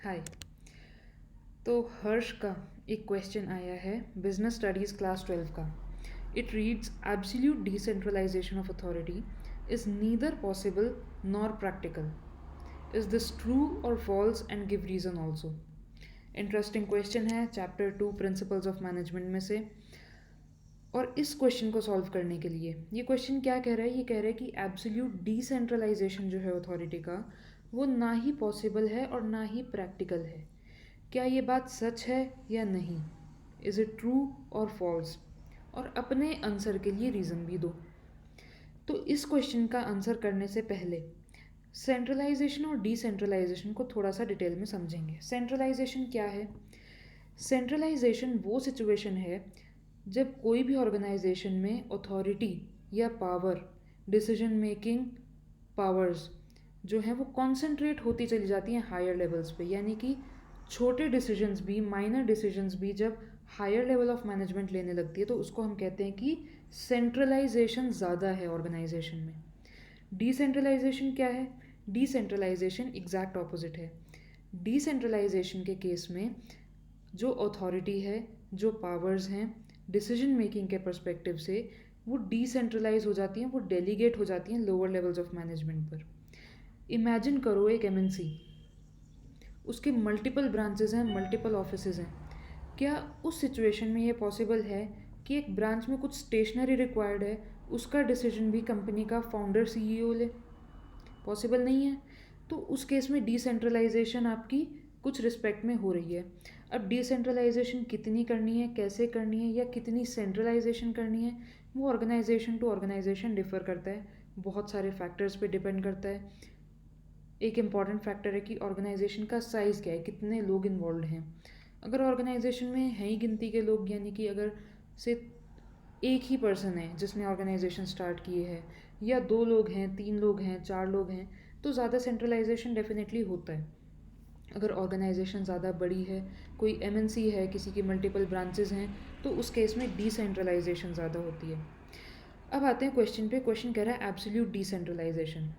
हाय। तो हर्ष का एक क्वेश्चन आया है बिजनेस स्टडीज़ क्लास 12 का। It reads absolute decentralisation of authority is neither possible nor practical. Is this true और false and give reason also. Interesting question है chapter 2 principles of management में से। और इस क्वेश्चन को सॉल्व करने के लिए ये क्वेश्चन क्या कह रहा है, ये कह रहा है कि एब्सोल्यूट डिसेंट्रलाइजेशन जो है अथॉरिटी का वो ना ही पॉसिबल है और ना ही प्रैक्टिकल है। क्या ये बात सच है या नहीं? इज़ इट ट्रू और फॉल्स? और अपने आंसर के लिए रीज़न भी दो। तो इस क्वेश्चन का आंसर करने से पहले सेंट्रलाइजेशन और डिसेंट्रलाइजेशन को थोड़ा सा डिटेल में समझेंगे। सेंट्रलाइजेशन क्या है? सेंट्रलाइजेशन वो सिचुएशन है जब कोई भी ऑर्गेनाइजेशन में अथॉरिटी या पावर, डिसीजन मेकिंग पावर्स जो हैं वो कॉन्सेंट्रेट होती चली जाती हैं हायर लेवल्स पे। यानी कि छोटे डिसीजंस भी, माइनर डिसीजंस भी जब हायर लेवल ऑफ मैनेजमेंट लेने लगती है तो उसको हम कहते हैं कि सेंट्रलाइजेशन ज़्यादा है ऑर्गेनाइजेशन में। डिसेंट्रलाइजेशन क्या है? डिसेंट्रलाइजेशन एग्जैक्ट ऑपोजिट है। डिसेंट्रलाइजेशन के केस में जो अथॉरिटी है, जो पावर्स हैं डिसीजन मेकिंग के पर्सपेक्टिव से, वो डिसेंट्रलाइज हो जाती हैं, वो डेलीगेट हो जाती हैं लोअर लेवल्स ऑफ मैनेजमेंट पर। इमेजिन करो एक एमएनसी, उसके मल्टीपल ब्रांचेस हैं, मल्टीपल ऑफिसेज हैं। क्या उस सिचुएशन में ये पॉसिबल है कि एक ब्रांच में कुछ स्टेशनरी रिक्वायर्ड है, उसका डिसीजन भी कंपनी का फाउंडर सीईओ ले? पॉसिबल नहीं है। तो उस केस में डिसेंट्रलाइजेशन आपकी कुछ रिस्पेक्ट में हो रही है। अब डिसेंट्रलाइजेशन कितनी करनी है, कैसे करनी है, या कितनी सेंट्रलाइजेशन करनी है, वो ऑर्गेनाइजेशन टू ऑर्गेनाइजेशन डिफर करता है, बहुत सारे फैक्टर्स पे डिपेंड करता है। एक इम्पॉर्टेंट फैक्टर है कि ऑर्गेनाइजेशन का साइज़ क्या है, कितने लोग इन्वॉल्व हैं। अगर ऑर्गेनाइजेशन में है ही गिनती के लोग, यानी कि अगर से एक ही पर्सन है जिसने ऑर्गेनाइजेशन स्टार्ट की है, या 2 लोग हैं, 3 लोग हैं, 4 लोग हैं, तो ज़्यादा सेंट्रलाइजेशन डेफिनेटली होता है। अगर ऑर्गेनाइजेशन ज़्यादा बड़ी है, कोई एमएनसी है, किसी की मल्टीपल ब्रांचेस हैं, तो उस केस में डिसेंट्रलाइजेशन ज़्यादा होती है। अब आते हैं क्वेश्चन पे। क्वेश्चन कह रहा है एब्सोल्यूट डिसेंट्रलाइजेशन।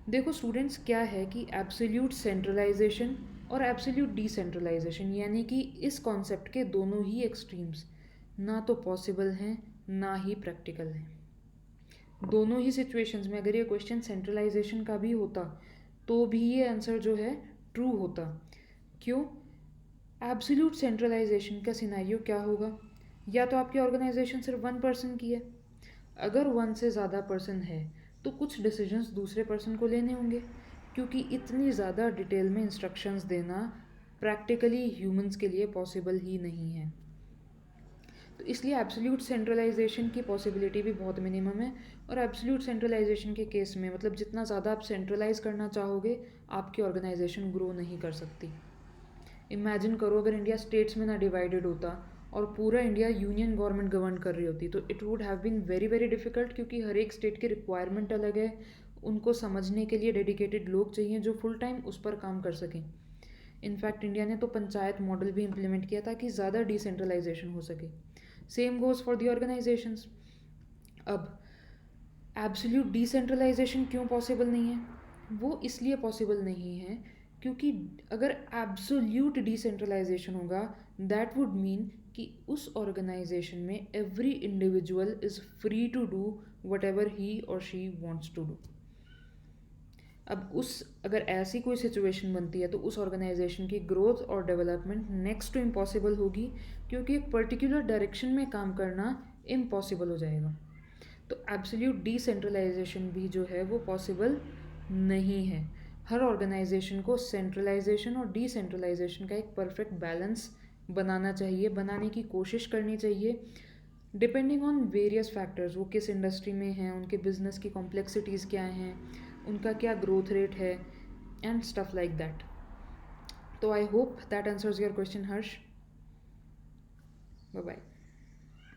देखो स्टूडेंट्स, क्या है कि एब्सोल्यूट सेंट्रलाइजेशन और एब्सोल्यूट डिसेंट्रलाइजेशन यानी कि इस कॉन्सेप्ट के दोनों ही एक्सट्रीम्स ना तो पॉसिबल हैं ना ही प्रैक्टिकल हैं। दोनों ही सिचुएशंस में अगर ये क्वेश्चन सेंट्रलाइजेशन का भी होता तो भी ये आंसर जो है ट्रू होता। क्यों? एब्सोल्यूट सेंट्रलाइजेशन का सिनेरियो क्या होगा? या तो आपकी ऑर्गेनाइजेशन सिर्फ 1 पर्सन की है, अगर 1 से ज़्यादा पर्सन है तो कुछ डिसीजंस दूसरे पर्सन को लेने होंगे, क्योंकि इतनी ज़्यादा डिटेल में इंस्ट्रक्शंस देना प्रैक्टिकली ह्यूमंस के लिए पॉसिबल ही नहीं है। तो इसलिए एब्सोल्यूट सेंट्रलाइजेशन की पॉसिबिलिटी भी बहुत मिनिमम है। और एब्सोल्यूट सेंट्रलाइजेशन के केस में मतलब जितना ज़्यादा आप सेंट्रलाइज करना चाहोगे, आपकी ऑर्गेनाइजेशन ग्रो नहीं कर सकती। इमेजिन करो अगर इंडिया स्टेट्स में ना डिवाइडेड होता और पूरा इंडिया यूनियन गवर्नमेंट गवर्न कर रही होती, तो it would have been very very difficult, क्योंकि हर एक स्टेट की रिक्वायरमेंट अलग है, उनको समझने के लिए डेडिकेटेड लोग चाहिए जो फुल टाइम उस पर काम कर सकें। इनफैक्ट इंडिया ने तो पंचायत मॉडल भी इम्प्लीमेंट किया ताकि ज़्यादा डिसेंट्रलाइजेशन हो सके। Same goes for the organisations. अब एब्सोल्यूट डिसेंट्रलाइजेशन क्यों पॉसिबल नहीं है? वो इसलिए पॉसिबल नहीं है क्योंकि अगर एब्सोल्यूट डिसेंट्रलाइजेशन होगा, दैट वुड मीन कि उस ऑर्गेनाइजेशन में every individual is free to do whatever he और शी वॉन्ट्स टू डू। अब अगर ऐसी कोई सिचुएशन बनती है तो उस ऑर्गेनाइजेशन की ग्रोथ और डेवलपमेंट नेक्स्ट टू इम्पॉसिबल होगी, क्योंकि एक पर्टिकुलर डायरेक्शन में काम करना इम्पॉसिबल हो जाएगा। तो एब्सोल्यूट डिसेंट्रलाइजेशन भी जो है वो पॉसिबल नहीं है। हर ऑर्गेनाइजेशन को सेंट्रलाइजेशन और डिसेंट्रलाइजेशन का एक परफेक्ट बैलेंस बनाना चाहिए, बनाने की कोशिश करनी चाहिए, डिपेंडिंग ऑन वेरियस फैक्टर्स। वो किस इंडस्ट्री में हैं, उनके बिजनेस की कॉम्प्लेक्सिटीज़ क्या हैं, उनका क्या ग्रोथ रेट है, एंड स्टफ लाइक दैट। तो I hope that answers your question Harsh. Bye bye.